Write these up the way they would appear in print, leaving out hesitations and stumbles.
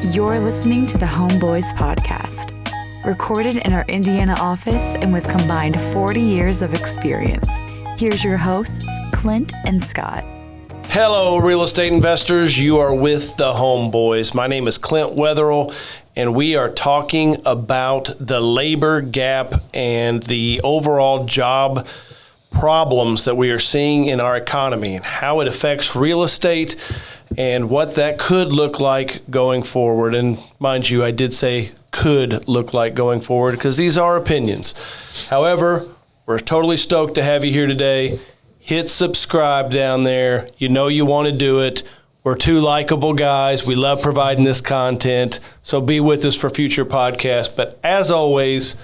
You're listening to the Homeboys podcast, recorded in our Indiana office and with combined 40 years of experience. Here's your hosts, Clint and Scott. Hello, real estate investors. You are with the Homeboys. My name is Clint Wetherill, and we are talking about the labor gap and the overall job problems that we are seeing in our economy and how it affects real estate and what that could look like going forward. And mind you, I did say could look like going forward because these are opinions. However, we're totally stoked to have you here today. Hit subscribe down there. You know you want to do it. We're two likable guys. We love providing this content. So be with us for future podcasts. But as always,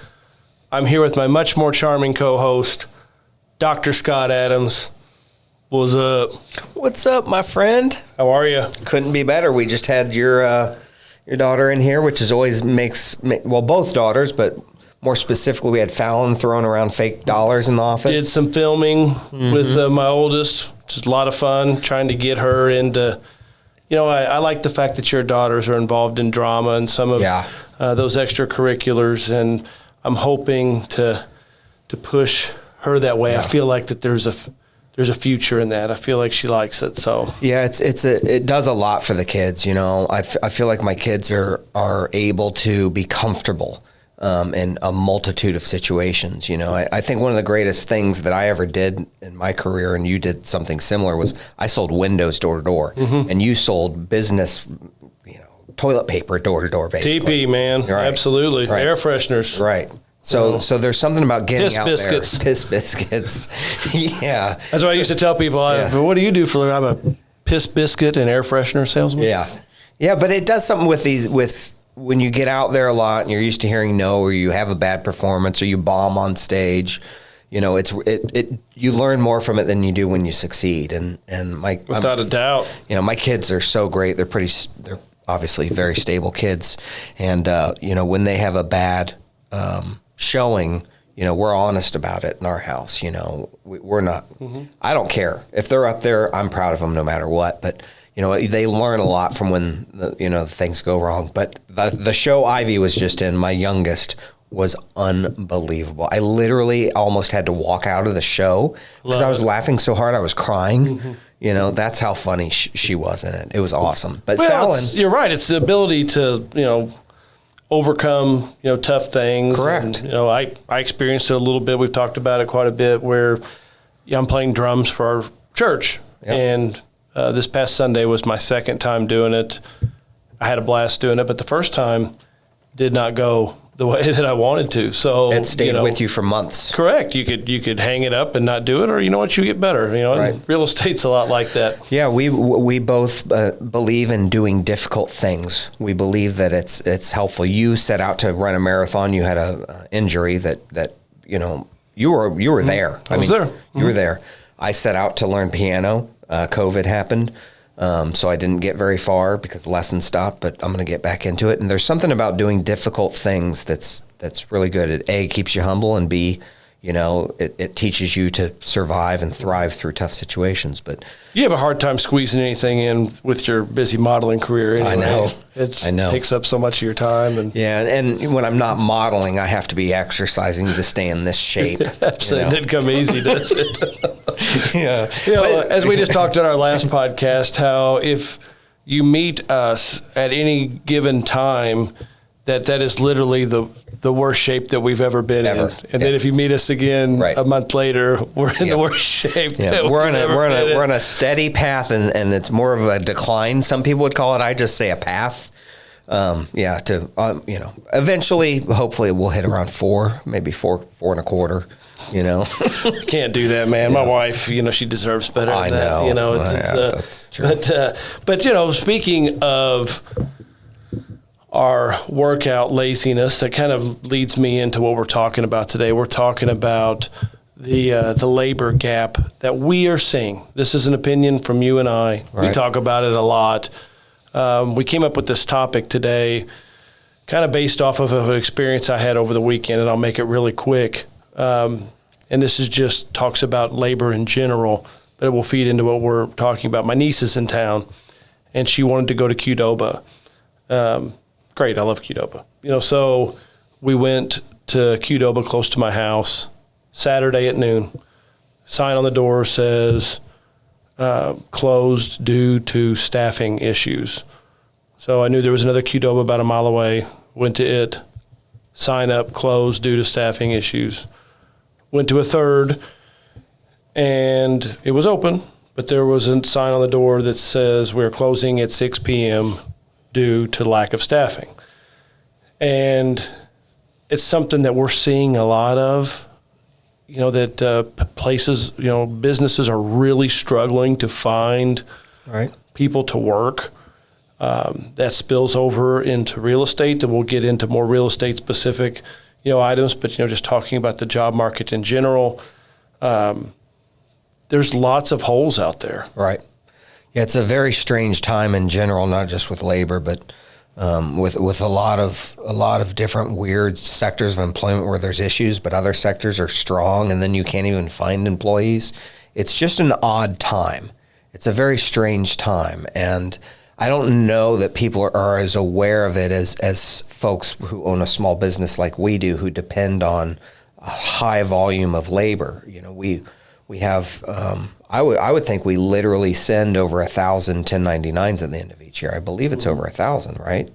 I'm here with my much more charming co-host, Dr. Scott Adams. What's up? What's up, my friend? How are you? Couldn't be better. We just had your daughter in here, which is always both daughters, but more specifically, we had Fallon throwing around fake dollars in the office. Did some filming with my oldest, which is a lot of fun, trying to get her into, I like the fact that your daughters are involved in drama and some of those extracurriculars, and I'm hoping to push her that way. Yeah. I feel like that there's a future in that. I feel like she likes it. So yeah, it does a lot for the kids. I feel like my kids are able to be comfortable in a multitude of situations. I think one of the greatest things that I ever did in my career, and you did something similar, was I sold windows door to door, and you sold business, toilet paper door to door, basically. TP, man, right. Absolutely, right. Air fresheners, right. So there's something about getting piss out biscuits. there. Piss biscuits. Yeah. That's what I used to tell people. What do you do for? I'm a piss biscuit and air freshener salesman. Yeah. Yeah, but it does something with when you get out there a lot and you're used to hearing no, or you have a bad performance, or you bomb on stage. You learn more from it than you do when you succeed. And without a doubt. My kids are so great. They're obviously very stable kids, and when they have a bad showing, we're honest about it in our house. We're not, I don't care if they're up there. I'm proud of them no matter what, but they learn a lot from when things go wrong. But the show Ivy was just in, my youngest, was unbelievable. I literally almost had to walk out of the show because I was laughing so hard I was crying. That's how funny she was in it. It was awesome. But Fallon, you're right. It's the ability to, overcome, tough things. Correct. And, I experienced it a little bit. We've talked about it quite a bit where I'm playing drums for our church. Yep. And this past Sunday was my second time doing it. I had a blast doing it, but the first time did not go the way that I wanted to. So it stayed with you for months. Correct. You could hang it up and not do it, or you get better. Right. Real estate's a lot like that. Yeah, we both believe in doing difficult things. We believe that it's helpful. You set out to run a marathon. You had a injury that you were there. I was there. You were there. I set out to learn piano. COVID happened. So I didn't get very far because the lesson stopped, but I'm going to get back into it. And there's something about doing difficult things that's really good. It A, keeps you humble, and B, it teaches you to survive and thrive through tough situations. But you have a hard time squeezing anything in with your busy modeling career anyway. I know. It takes up so much of your time. And when I'm not modeling, I have to be exercising to stay in this shape. Absolutely. It didn't come easy, does it? Yeah. As we just talked on our last podcast, how if you meet us at any given time, that is literally the worst shape that we've ever been in. And then if you meet us again a month later, we're in the worst shape. Yeah. We're on a steady path, and it's more of a decline. Some people would call it. I just say a path. Eventually, hopefully we'll hit around 4, maybe 4.25. I can't do that, man. My wife, she deserves better than that. I know. That's true. But speaking of our workout laziness, that kind of leads me into what we're talking about today. We're talking about the labor gap that we are seeing. This is an opinion from you and I. Right. We talk about it a lot. We came up with this topic today kind of based off of an experience I had over the weekend, and I'll make it really quick. And this is just talks about labor in general, but it will feed into what we're talking about. My niece is in town, and she wanted to go to Qdoba. Great. I love Qdoba. So we went to Qdoba close to my house Saturday at noon. Sign on the door says closed due to staffing issues. So I knew there was another Qdoba about a mile away. Went to it. Sign up, closed due to staffing issues. Went to a third, and it was open, but there was a sign on the door that says we're closing at 6 p.m. due to lack of staffing. And it's something that we're seeing a lot of, that places, businesses are really struggling to find people to work. That spills over into real estate, and we'll get into more real estate specific, items, but, just talking about the job market in general, there's lots of holes out there. Right. Yeah, it's a very strange time in general, not just with labor, but with a lot of different weird sectors of employment where there's issues, but other sectors are strong, and then you can't even find employees. It's just an odd time. It's a very strange time, and I don't know that people are as aware of it as folks who own a small business like we do, who depend on a high volume of labor. We have, I would think we literally send over 1,000 1099s at the end of each year. I believe it's over 1,000, right?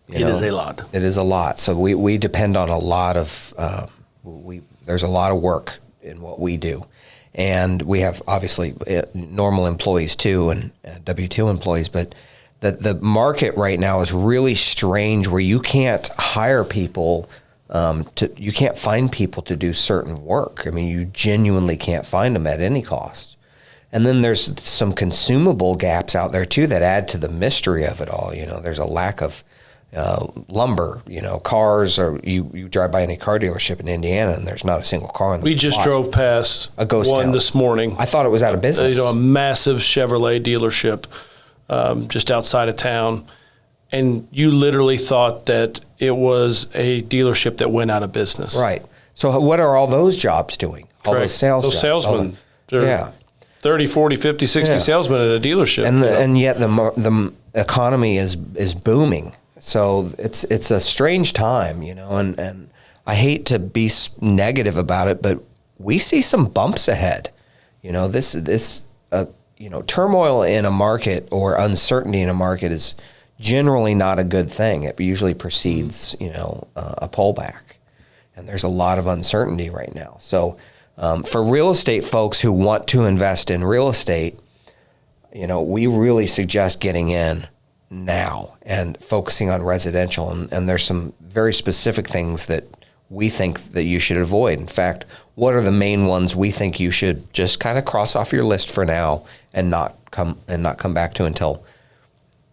It is a lot. It is a lot. So we depend on a lot of, there's a lot of work in what we do. And we have obviously normal employees too, and W-2 employees, but the market right now is really strange, where you can't hire people, you can't find people to do certain work. I mean, you genuinely can't find them at any cost. And then there's some consumable gaps out there too that add to the mystery of it all. There's a lack of lumber, cars, or you drive by any car dealership in Indiana and there's not a single car in the We just lot. drove past a ghost one town this morning. I thought it was out of business. A massive Chevrolet dealership just outside of town. And you literally thought that it was a dealership that went out of business. Right. So what are all those jobs doing? All Correct. those sales Those jobs. salesmen. They're 30, 40, 50, 60 salesmen at a dealership. And yet the economy is booming. So it's a strange time, and I hate to be negative about it, but we see some bumps ahead. This turmoil in a market or uncertainty in a market is generally not a good thing. It usually precedes, a pullback, and there's a lot of uncertainty right now. So for real estate folks who want to invest in real estate, we really suggest getting in now and focusing on residential. And there's some very specific things that we think that you should avoid. In fact, what are the main ones we think you should just kind of cross off your list for now and not come back to until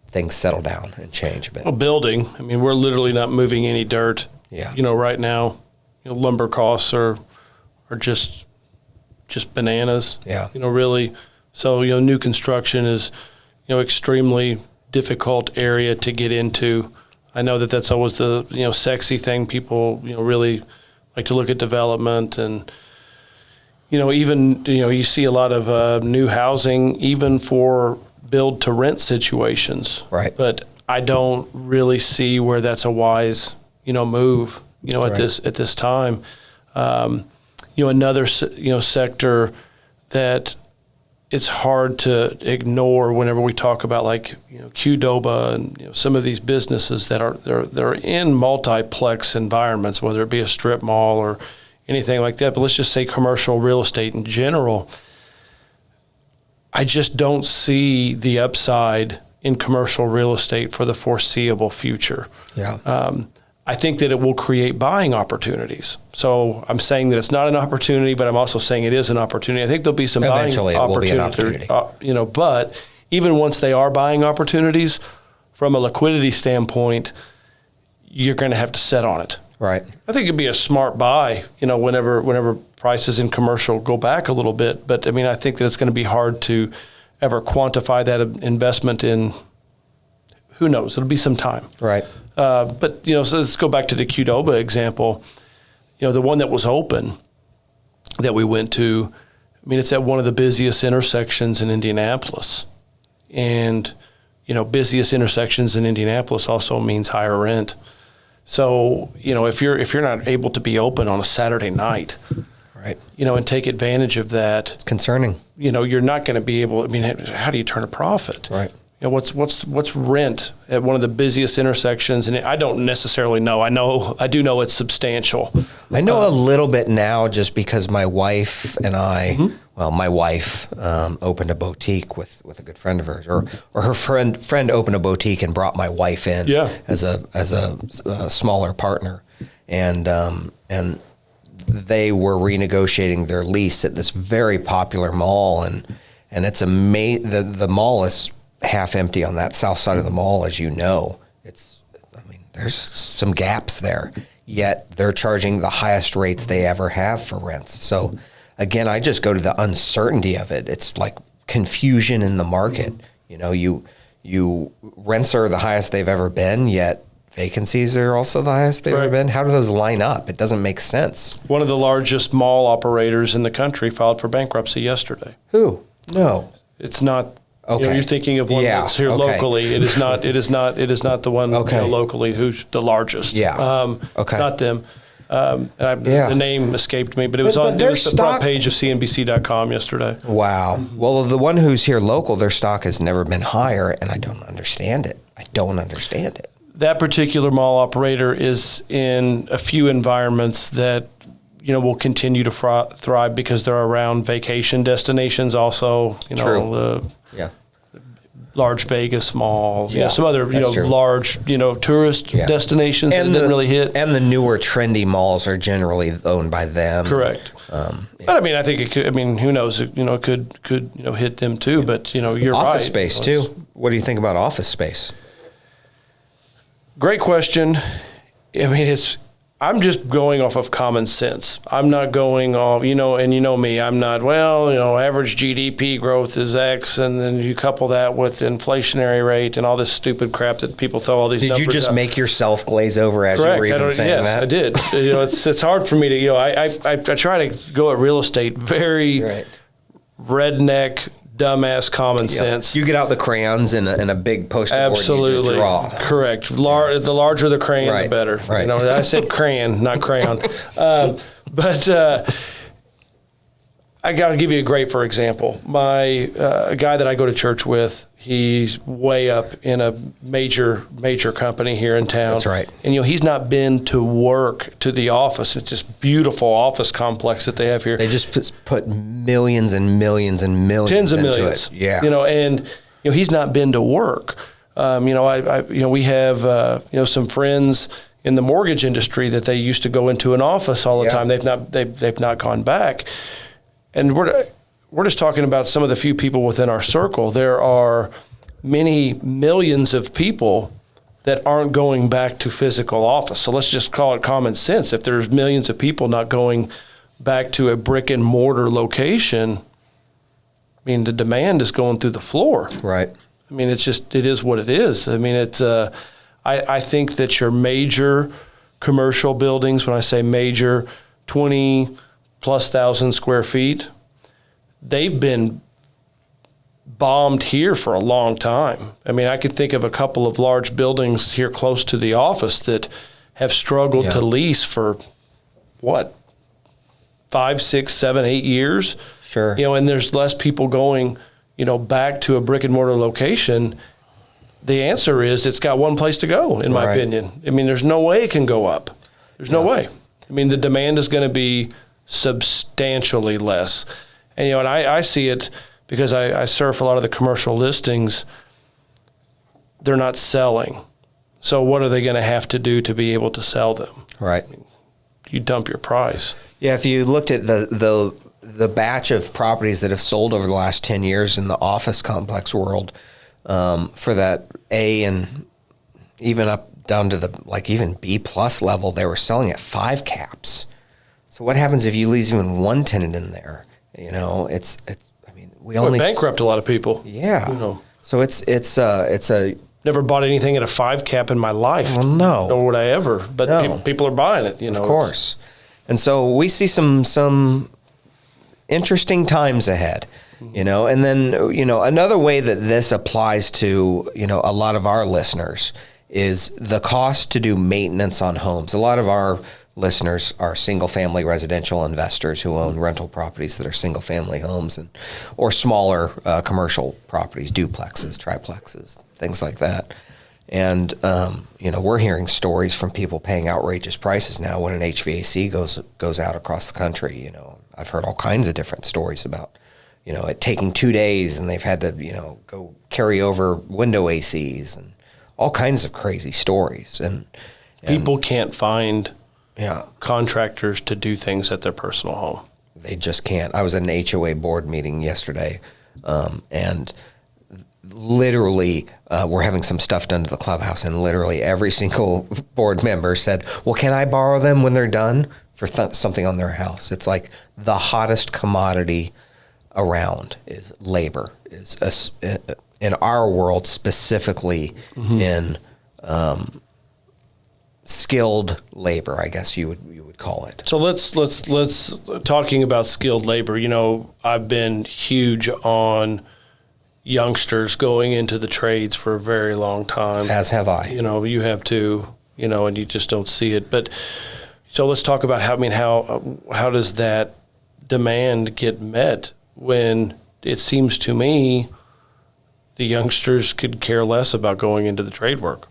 things settle down and change a bit? Well, building. I mean, we're literally not moving any dirt. Yeah. Right now, lumber costs are just bananas. Yeah. Really. So, new construction is, extremely difficult area to get into. I know that that's always the, sexy thing. People, really like to look at development, and, even, you see a lot of new housing, even for build to rent situations. Right. But I don't really see where that's a wise, move, at this time. Another, sector that it's hard to ignore whenever we talk about, like, Qdoba and some of these businesses that are they're in multiplex environments, whether it be a strip mall or anything like that. But let's just say commercial real estate in general. I just don't see the upside in commercial real estate for the foreseeable future. Yeah. I think that it will create buying opportunities. So I'm saying that it's not an opportunity, but I'm also saying it is an opportunity. I think there'll be some Eventually buying it will be an opportunities. But even once they are buying opportunities, from a liquidity standpoint, you're going to have to set on it. Right. I think it'd be a smart buy, whenever prices in commercial go back a little bit. But I mean, I think that it's going to be hard to ever quantify that investment in, who knows, it'll be some time. Right. But, so let's go back to the Qdoba example. The one that was open that we went to, I mean, it's at one of the busiest intersections in Indianapolis. And, busiest intersections in Indianapolis also means higher rent. So, if you're not able to be open on a Saturday night, Right. And take advantage of that, It's concerning. You're not going to be able, how do you turn a profit? Right. What's rent at one of the busiest intersections? And I don't necessarily know. I do know it's substantial. I know a little bit now just because my wife and I, my wife opened a boutique with a good friend of hers, or her friend opened a boutique and brought my wife in as a smaller partner, and they were renegotiating their lease at this very popular mall, and it's the mall is half empty on that south side of the mall, as you know. There's some gaps there, yet they're charging the highest rates they ever have for rents. So again, I just go to the uncertainty of it. It's like confusion in the market. You rents are the highest they've ever been, yet vacancies are also the highest they've ever been. How do those line up? It doesn't make sense. One of the largest mall operators in the country filed for bankruptcy yesterday. Who? No. It's not. Okay. You're thinking of one that's here locally. It is not. It is not the one locally who's the largest. Yeah. Not them. The name escaped me, but it was on the front page of CNBC.com yesterday. Wow. Well, the one who's here local, their stock has never been higher, and I don't understand it. That particular mall operator is in a few environments that will continue to thrive because they're around vacation destinations. Also, True. Large Vegas Mall, some other large tourist destinations and that didn't really hit. And the newer trendy malls are generally owned by them. Correct. But I think it could. Who knows? It could hit them too. But you're office right. Office space too. What do you think about office space? Great question. I'm just going off of common sense. I'm not going off, and me, I'm not, average GDP growth is X, and then you couple that with inflationary rate and all this stupid crap that people throw all these numbers Did you just out. make yourself glaze over as Correct. you were even saying that? Yes, I did. It's hard for me to, I try to go at real estate very redneck, dumbass common sense. You get out the crayons and a big poster board and you just draw. Correct. The larger the crayon, the better. Right. I said crayon, not crayon. But I got to give you a great, for example. A guy that I go to church with, he's way up in a major company here in town. That's right. And he's not been to work to the office. It's just beautiful office complex that they have here. They just put millions and millions and millions tens of into millions. It. Yeah. And he's not been to work. We have some friends in the mortgage industry that they used to go into an office all the time. They've not gone back. And we're just talking about some of the few people within our circle. There are many millions of people that aren't going back to physical office. So let's just call it common sense. If there's millions of people not going back to a brick and mortar location, the demand is going through the floor. Right. It is what it is. I think that your major commercial buildings, when I say major, 20,000+ square feet, they've been bombed here for a long time. I could think of a couple of large buildings here close to the office that have struggled to lease for 5, 6, 7, 8 years. Sure. And there's less people going, back to a brick and mortar location. The answer is it's got one place to go, in my opinion. There's no way it can go up. There's no way. The demand is going to be substantially less. And, I see it because I surf a lot of the commercial listings. They're not selling. So what are they going to have to do to be able to sell them? Right. You dump your price. Yeah, if you looked at the batch of properties that have sold over the last 10 years in the office complex world, for that A and even up down to the even B+ level, they were selling at 5 caps. So what happens if you lose even one tenant in there? We only bankrupt a lot of people. Yeah. So it's a never bought anything at a 5 cap in my life. Well, no. Nor would I ever. But No. people are buying it. Of course. And so we see some interesting times ahead. you know. And then, you know, another way that this applies to, you know, a lot of our listeners is the cost to do maintenance on homes. A lot of our listeners are single-family residential investors who own rental properties that are single-family homes or smaller commercial properties, duplexes, triplexes, things like that. And, you know, we're hearing stories from people paying outrageous prices now when an HVAC goes out across the country. You know, I've heard all kinds of different stories about, you know, it taking 2 days and they've had to, you know, go carry over window ACs and all kinds of crazy stories. And people can't find contractors to do things at their personal home. They just can't. I was at an HOA board meeting yesterday, and literally we're having some stuff done to the clubhouse, and literally every single board member said, well, can I borrow them when they're done for something on their house? It's like the hottest commodity around is labor, is in our world, specifically in skilled labor, I guess you would call it. So let's talking about skilled labor. You know, I've been huge on youngsters going into the trades for a very long time. As have I. You know, you have too. You know, and you just don't see it. But so let's talk about how does that demand get met when it seems to me the youngsters could care less about going into the trade work.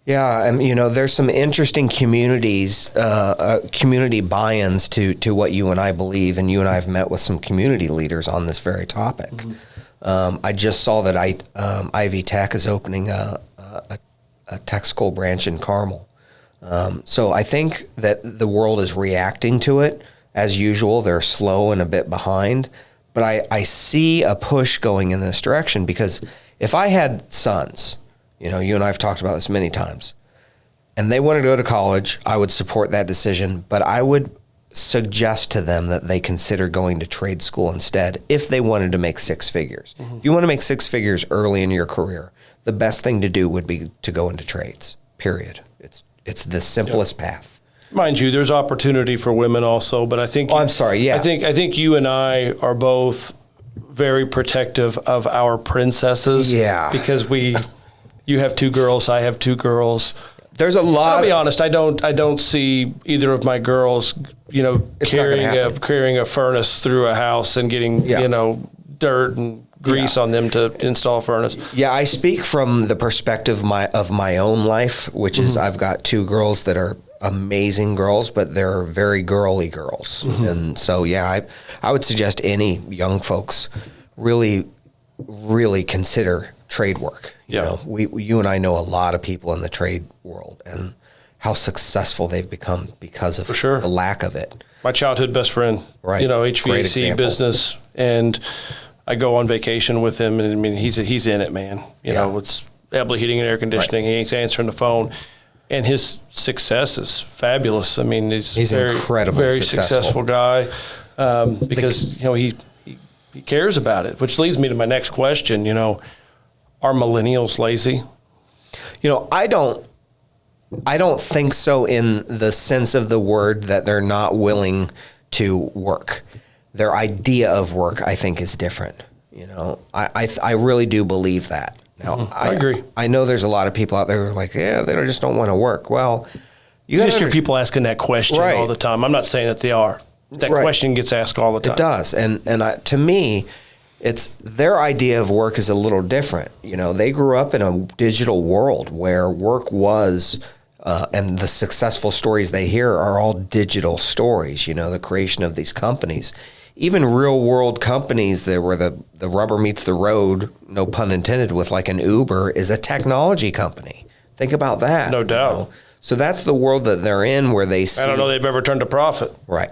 Yeah, and you know, there's some interesting communities, community buy-ins to what you and I believe, and you and I have met with some community leaders on this very topic. I just saw that Ivy Tech is opening a tech school branch in Carmel. So I think that the world is reacting to it. As usual, they're slow and a bit behind, but I see a push going in this direction, because if I had sons, you know, you and I have talked about this many times, and they want to go to college, I would support that decision, but I would suggest to them that they consider going to trade school instead if they wanted to make 6 figures. If you want to make 6 figures early in your career, the best thing to do would be to go into trades, period. It's the simplest path. Mind you, there's opportunity for women also, but I think... Oh, I'm sorry, yeah. I think you and I are both very protective of our princesses. Yeah. Because you have 2 girls, I have 2 girls. There's a lot. I'll be honest, I don't see either of my girls, you know, carrying a furnace through a house and getting, you know, dirt and grease on them to install a furnace. Yeah, I speak from the perspective of my own life, which is I've got 2 girls that are amazing girls, but they're very girly girls. And so, yeah, I would suggest any young folks really, really consider trade work. You know, you and I know a lot of people in the trade world and how successful they've become because of the lack of it. My childhood best friend, you know, HVAC business, and I go on vacation with him, and I mean, he's in it, man. You know, it's Ebley Heating and Air Conditioning. He's answering the phone, and his success is fabulous. I mean, he's very successful guy, because you know he cares about it. Which leads me to my next question. You know, are millennials lazy? You know, I don't think so, in the sense of the word that they're not willing to work. Their idea of work, I think, is different. You know, I really do believe that. Now, I agree. I know there's a lot of people out there who are like, they just don't want to work. Well, you just hear people asking that question all the time. I'm not saying that they are. That question gets asked all the time. It does. And to me, it's their idea of work is a little different. You know, they grew up in a digital world where work was, and the successful stories they hear are all digital stories, you know, the creation of these companies. Even real world companies that where the rubber meets the road, no pun intended, with like an Uber, is a technology company. Think about that. No doubt. You know? So that's the world that they're in, where they see. I don't know they've ever turned a profit. Right.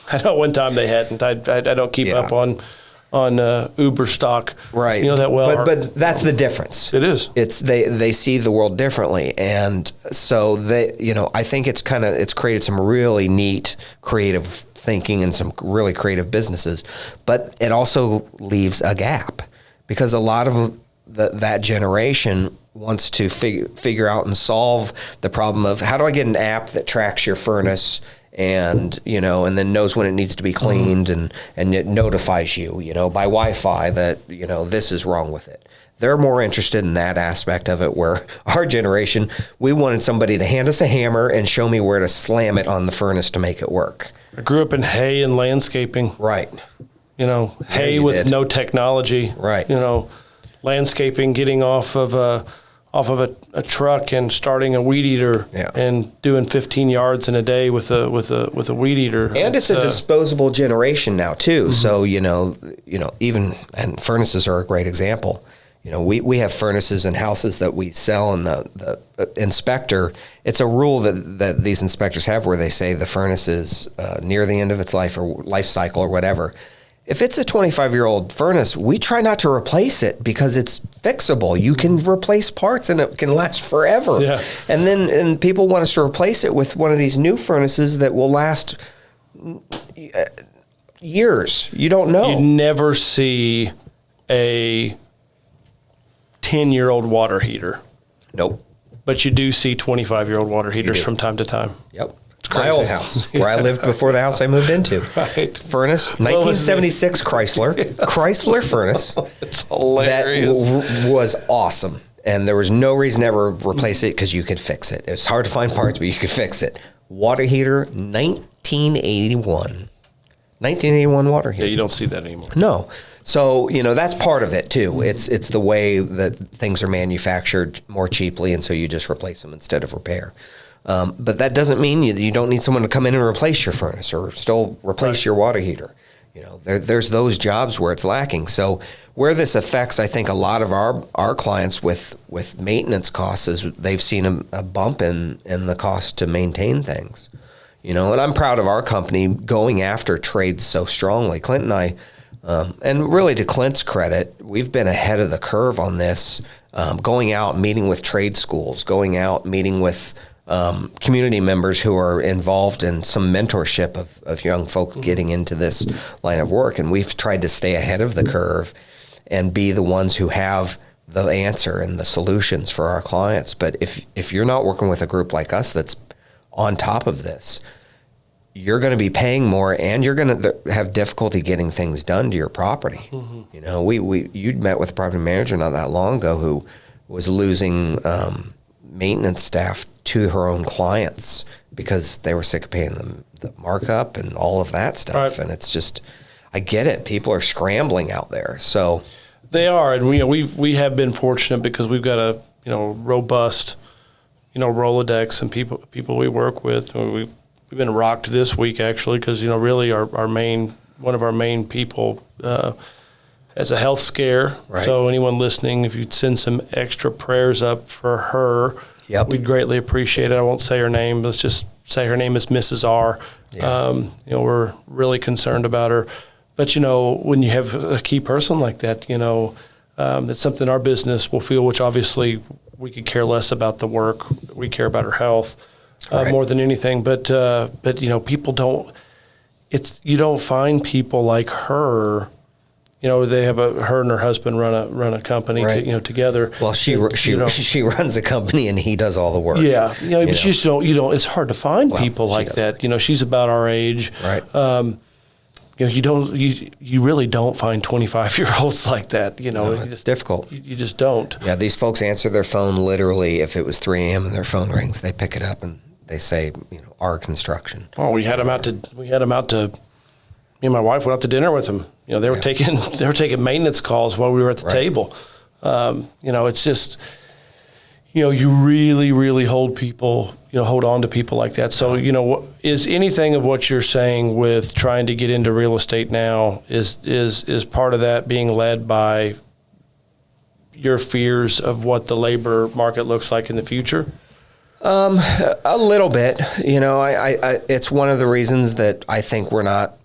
I know one time they hadn't. I don't keep up on Uber stock, right? You know that well. But that's the difference. It is. It's they see the world differently, and so they, you know, I think it's created some really neat creative thinking and some really creative businesses, but it also leaves a gap, because a lot of that generation wants to figure out and solve the problem of how do I get an app that tracks your furnace and and then knows when it needs to be cleaned, and it notifies you, by Wi-Fi that this is wrong with it. They're more interested in that aspect of it, where our generation, we wanted somebody to hand us a hammer and show me where to slam it on the furnace to make it work. I grew up in hay and landscaping. Right. Hay with no technology. Right. Landscaping, getting off of a truck and starting a weed eater, and doing 15 yards in a day with a weed eater. And it's a disposable generation now too. Mm-hmm. So even, and furnaces are a great example. We have furnaces in houses that we sell, and the inspector, it's a rule that these inspectors have where they say the furnace is near the end of its life or life cycle or whatever. If it's a 25-year-old furnace, we try not to replace it because it's fixable. You can replace parts and it can last forever. Yeah. And people want us to replace it with one of these new furnaces that will last years. You don't know. You never see a 10-year-old water heater. Nope. But you do see 25-year-old water heaters from time to time. Yep. My old house, where I lived before the house I moved into. Right. Furnace, 1976 Chrysler furnace. It's hilarious. That was awesome. And there was no reason to ever replace it because you could fix it. It was hard to find parts, but you could fix it. Water heater, 1981. 1981 water heater. Yeah, you don't see that anymore. No. So, that's part of it too. It's the way that things are manufactured more cheaply, and so you just replace them instead of repair. But that doesn't mean you don't need someone to come in and replace your furnace or still replace your water heater. There's those jobs where it's lacking. So where this affects, I think, a lot of our clients with maintenance costs is they've seen a bump in the cost to maintain things. And I'm proud of our company going after trades so strongly. Clint and I, and really to Clint's credit, we've been ahead of the curve on this, going out, meeting with trade schools, going out, meeting with community members who are involved in some mentorship of young folk getting into this line of work. And we've tried to stay ahead of the curve and be the ones who have the answer and the solutions for our clients. But if you're not working with a group like us that's on top of this, you're going to be paying more, and you're going to have difficulty getting things done to your property. Mm-hmm. You'd met with a property manager not that long ago who was losing maintenance staff to her own clients because they were sick of paying them the markup and all of that stuff. Right. And it's just, I get it. People are scrambling out there. So they are, and we have been fortunate because we've got a robust Rolodex and people we work with. We've been rocked this week actually because really one of our main people has a health scare. Right. So anyone listening, if you'd send some extra prayers up for her, yep, we'd greatly appreciate it. I won't say her name. Let's just say her name is Mrs. R. Yeah. We're really concerned about her. But, when you have a key person like that, it's something our business will feel, which obviously we could care less about the work. We care about her health more than anything. But people don't – you don't find people like her. They have her and her husband run a company, right, together. Well, she runs a company and he does all the work. Yeah, but you just don't. It's hard to find people like that. She's about our age. Right. You really don't find 25-year-olds like that. No, it's difficult. You just don't. Yeah, these folks answer their phone literally. If it was 3 a.m. and their phone rings, they pick it up and they say, our construction. Oh, we had them out to. Me and my wife went out to dinner with them. They were taking maintenance calls while we were at the table. It's just, you really, really hold on to people like that. So, is anything of what you're saying with trying to get into real estate now is part of that being led by your fears of what the labor market looks like in the future? A little bit. It's one of the reasons that I think we're not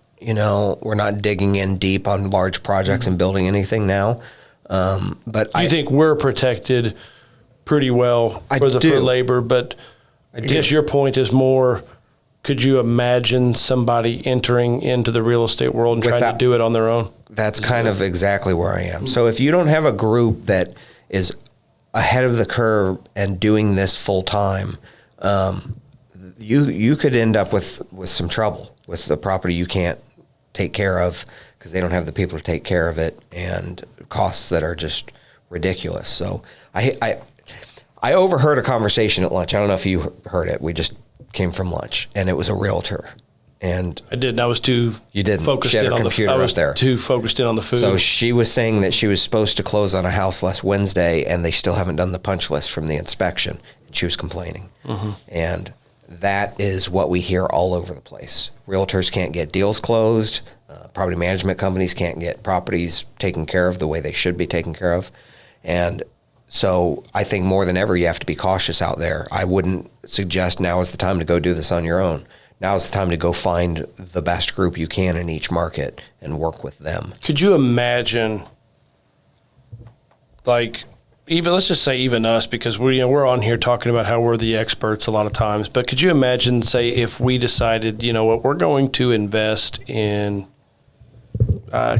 digging in deep on large projects and building anything now. But I think we're protected pretty well for labor, but I guess your point is more, could you imagine somebody entering into the real estate world and trying to do it on their own? That's kind of exactly where I am. So if you don't have a group that is ahead of the curve and doing this full time, you could end up with some trouble with the property you can't take care of because they don't have the people to take care of it, and costs that are just ridiculous. So I overheard a conversation at lunch. I don't know if you heard it. We just came from lunch, and it was a realtor. And I didn't. I was too focused in on the. I was too focused in on the food. So she was saying that she was supposed to close on a house last Wednesday, and they still haven't done the punch list from the inspection. And she was complaining, and that is what we hear all over the place. Realtors can't get deals closed. Property management companies can't get properties taken care of the way they should be taken care of, and so I think more than ever you have to be cautious out there. I wouldn't suggest now is the time to go do this on your own. Now is the time to go find the best group you can in each market and work with them. Could you imagine, like, even let's just say even us, because we're on here talking about how we're the experts a lot of times, but could you imagine, say, if we decided, you know what, we're going to invest in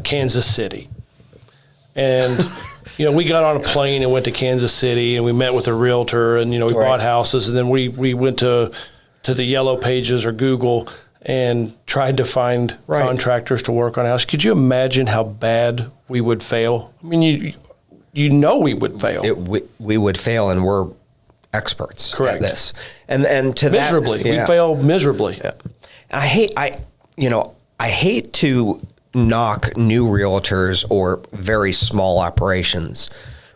Kansas City, and we got on a plane and went to Kansas City, and we met with a realtor, and we bought houses, and then we went to the Yellow Pages or Google and tried to find contractors to work on a house. Could you imagine how bad we would fail? I mean, we would fail. We would fail, and we're experts at this. And to miserably, we fail miserably. Yeah. I hate to knock new realtors or very small operations,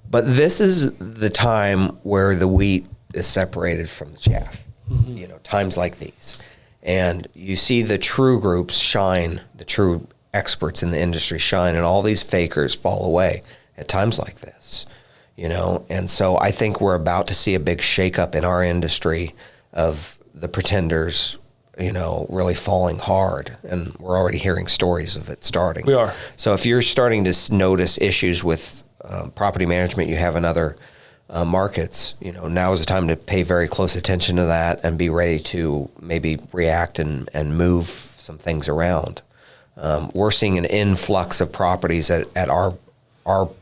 but this is the time where the wheat is separated from the chaff. Times like these, and you see the true groups shine, the true experts in the industry shine, and all these fakers fall away at times like this, and so I think we're about to see a big shakeup in our industry of the pretenders, really falling hard, and we're already hearing stories of it starting. We are. So if you're starting to notice issues with property management you have in other markets, now is the time to pay very close attention to that and be ready to maybe react and move some things around. We're seeing an influx of properties at our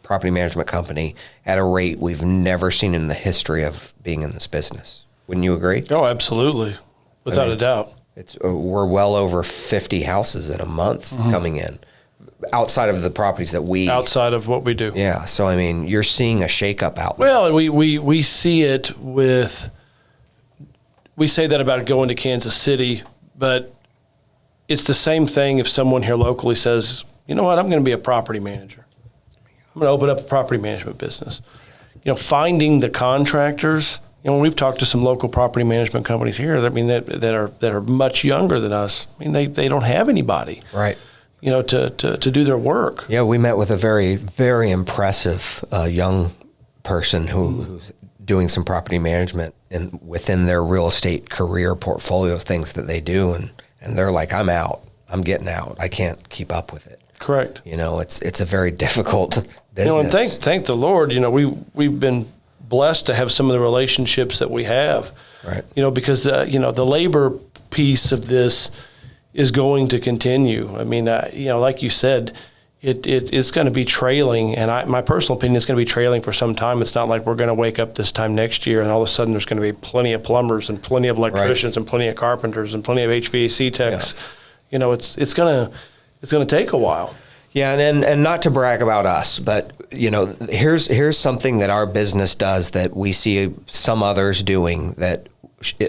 property management company at a rate we've never seen in the history of being in this business. Wouldn't you agree? Oh, absolutely. Without a doubt. We're well over 50 houses in a month coming in. Outside of the properties that outside of what we do. Yeah. So, I mean, you're seeing a shakeup out there. Well, we see it we say that about going to Kansas City, but it's the same thing if someone here locally says, you know what, I'm going to be a property manager. I'm going to open up a property management business. Finding the contractors, we've talked to some local property management companies here that are much younger than us. I mean, they don't have anybody. Right. To do their work. Yeah, we met with a very, very impressive young person who's doing some property management within their real estate career portfolio things that they do, and they're like, I'm out. I'm getting out. I can't keep up with it. Correct. It's a very difficult business. And thank the Lord, we've been blessed to have some of the relationships that we have. Right. Because the labor piece of this is going to continue. I mean, like you said, it's going to be trailing, and my personal opinion is going to be trailing for some time. It's not like we're going to wake up this time next year and all of a sudden there's going to be plenty of plumbers and plenty of electricians and plenty of carpenters and plenty of HVAC techs. Yeah. It's going to take a while. Yeah, and not to brag about us, but here's something that our business does that we see some others doing that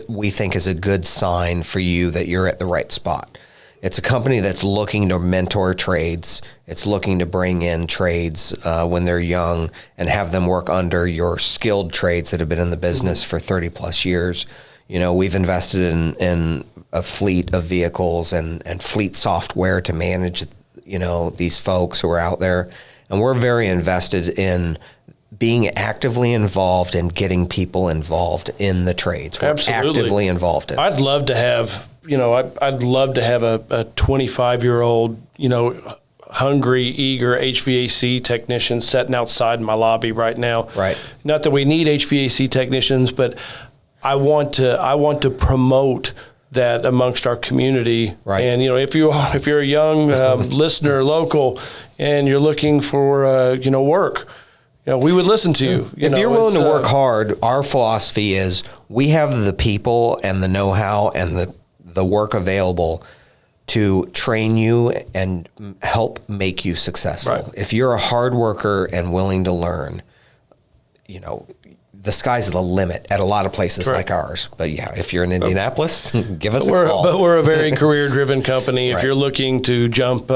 we think is a good sign for you that you're at the right spot. It's a company that's looking to mentor trades. It's looking to bring in trades when they're young and have them work under your skilled trades that have been in the business for 30 plus years. We've invested in a fleet of vehicles and fleet software to manage, these folks who are out there. And we're very invested in being actively involved and getting people involved in the trades. We're Absolutely. Actively involved in it. I'd love to have, I'd love to have a 25-year-old, hungry, eager HVAC technician sitting outside my lobby right now. Right. Not that we need HVAC technicians, but I want to promote that amongst our community. Right. And if you're a young listener local and you're looking for work, we would listen to you. If you're willing to work hard, our philosophy is we have the people and the know-how and the work available to train you and help make you successful. Right. If you're a hard worker and willing to learn, the sky's the limit at a lot of places like ours. But yeah, if you're in Indianapolis, give us a call. But we're a very career-driven company. If Right. you're looking to jump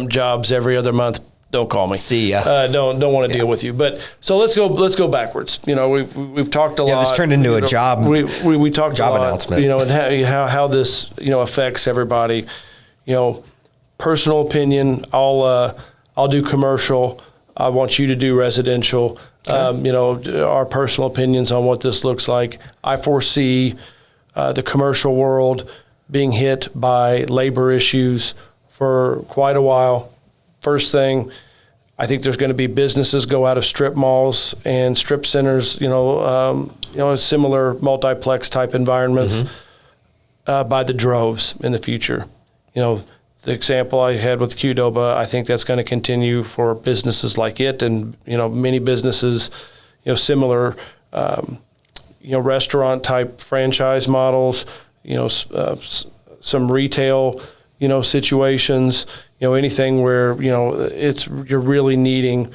jobs every other month, don't call me. See ya. Don't want to deal with you. But so let's go backwards. We've talked a lot. Yeah, this turned into a job. We talked job a lot, announcement. And how this affects everybody. Personal opinion. I'll do commercial. I want you to do residential. Okay. Our personal opinions on what this looks like. I foresee the commercial world being hit by labor issues for quite a while. First thing, I think there's going to be businesses go out of strip malls and strip centers, similar multiplex type environments by the droves in the future. The example I had with Qdoba, I think that's going to continue for businesses like it and, many businesses, similar, restaurant type franchise models, some retail, situations, anything where, you're really needing,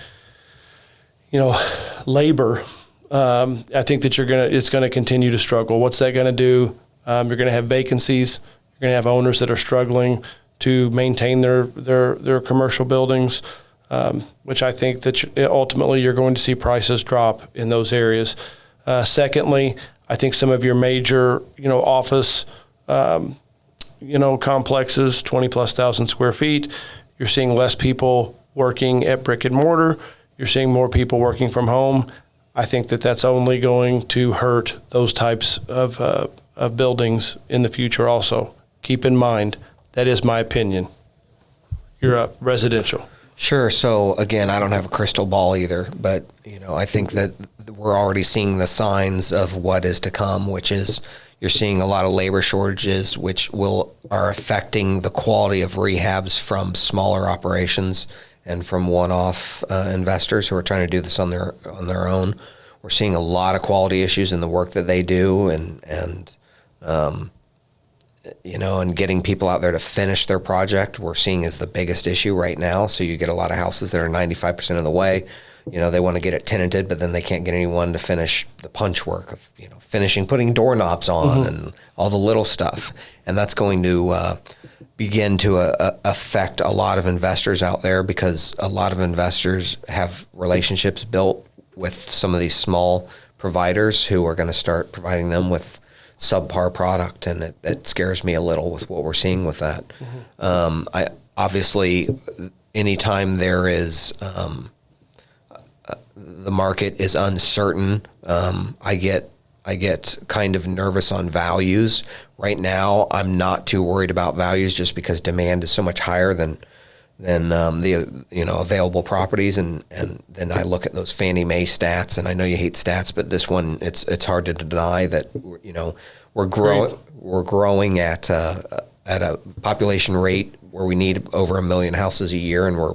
labor. I think that it's going to continue to struggle. What's that going to do? You're going to have vacancies. You're going to have owners that are struggling to maintain their commercial buildings, which I think that ultimately you're going to see prices drop in those areas. Secondly, I think some of your major, office, complexes, 20,000+ square feet, you're seeing less people working at brick and mortar. You're seeing more people working from home. I think that that's only going to hurt those types of buildings in the future also. Keep in mind, that is my opinion. You're a residential. Sure. So again, I don't have a crystal ball either, but I think that we're already seeing the signs of what is to come, which is you're seeing a lot of labor shortages, which are affecting the quality of rehabs from smaller operations and from one-off investors who are trying to do this on their own. We're seeing a lot of quality issues in the work that they do, and getting people out there to finish their project, we're seeing is the biggest issue right now. So you get a lot of houses that are 95% of the way. They want to get it tenanted, but then they can't get anyone to finish the punch work of, putting doorknobs on and all the little stuff. And that's going to begin to affect a lot of investors out there, because a lot of investors have relationships built with some of these small providers who are going to start providing them with subpar product, and it scares me a little with what we're seeing with that. I obviously, anytime there is the market is uncertain, I get kind of nervous on values. Right now, I'm not too worried about values just because demand is so much higher than the available properties, and then I look at those Fannie Mae stats, and I know you hate stats, but this one it's hard to deny that we're growing at a population rate where we need over 1 million houses a year, and we're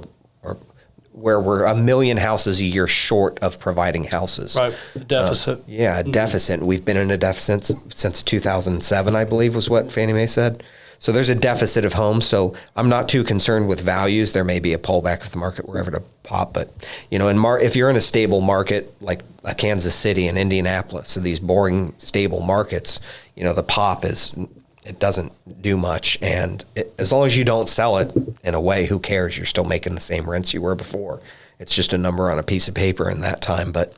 1 million houses a year short of providing houses. Right, deficit. A deficit. We've been in a deficit since 2007, I believe, was what Fannie Mae said. So there's a deficit of homes. So I'm not too concerned with values. There may be a pullback of the market wherever to pop, but if you're in a stable market like a Kansas City and Indianapolis, so these boring stable markets, the pop it doesn't do much, and as long as you don't sell it, in a way, who cares? You're still making the same rents you were before. It's just a number on a piece of paper in that time. But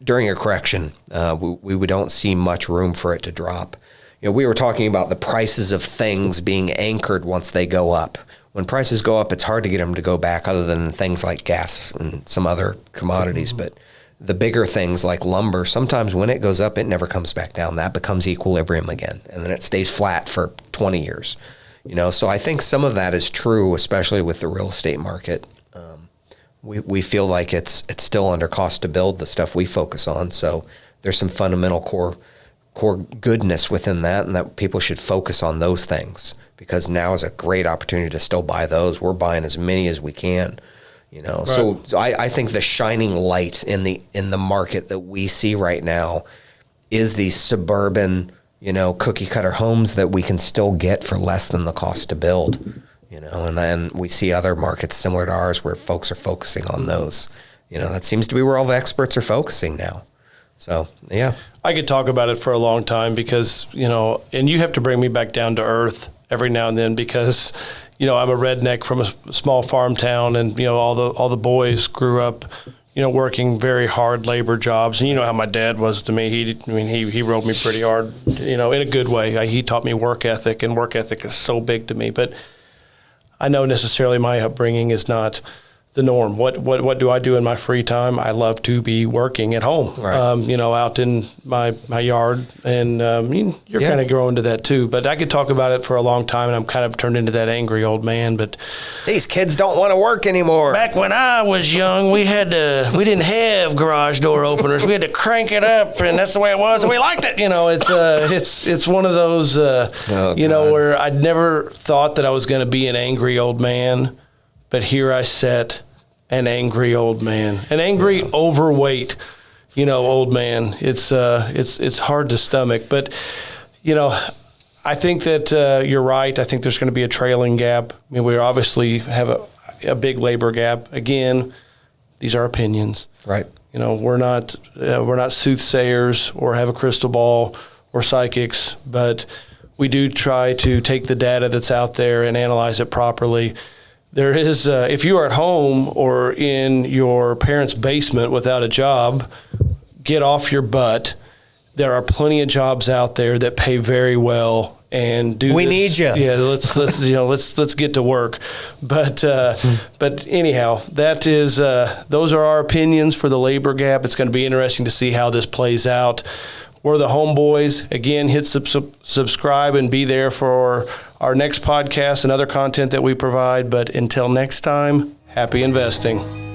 during a correction, we don't see much room for it to drop. We were talking about the prices of things being anchored once they go up. When prices go up, it's hard to get them to go back, other than things like gas and some other commodities. But the bigger things like lumber, sometimes when it goes up, it never comes back down. That becomes equilibrium again, and then it stays flat for 20 years. So I think some of that is true, especially with the real estate market. We feel like it's still under cost to build, the stuff we focus on. So there's some fundamental core goodness within that, and that people should focus on those things, because now is a great opportunity to still buy those. We're buying as many as we can, You know, Right. so I think the shining light in the market that we see right now is these suburban, you know, cookie cutter homes that we can still get for less than the cost to build. You know, and then we see other markets similar to ours where folks are focusing on those. You know, that seems to be where all the experts are focusing now. So, yeah. I could talk about it for a long time because, you know, and you have to bring me back down to earth every now and then because, you know, I'm a redneck from a small farm town, and, you know, all the boys grew up, you know, working very hard labor jobs. And you know how my dad was to me. He rode me pretty hard, you know, in a good way. He taught me work ethic, and work ethic is so big to me. But I know necessarily my upbringing is not the norm. What do I do in my free time? I love to be working at home, Right. you know, out in my yard, and you're Yeah. kind of growing to that too. But I could talk about it for a long time, and I'm kind of turned into that angry old man. But These kids don't want to work anymore. back when I was young, we didn't have garage door openers. We had to crank it up, and that's the way it was, and we liked it. You know, it's one of those, you know, God. where I'd never thought that I was going to be an angry old man, but here I sat, an angry old man, an angry, overweight, you know, old man. It's hard to stomach, but you know, I think that you're right. I think there's going to be a trailing gap. I mean, we obviously have a big labor gap. Again, these are opinions. Right. You know, we're not soothsayers or have a crystal ball or psychics, but we do try to take the data that's out there and analyze it properly. There is, if you are at home or in your parents' basement without a job, get off your butt. There are plenty of jobs out there that pay very well and do. We this. need you. Yeah, let's get to work. But anyhow, that is those are our opinions for the labor gap. It's going to be interesting to see how this plays out. We're the Homeboys. Again, hit subscribe and be there for our next podcast and other content that we provide. But until next time, happy investing.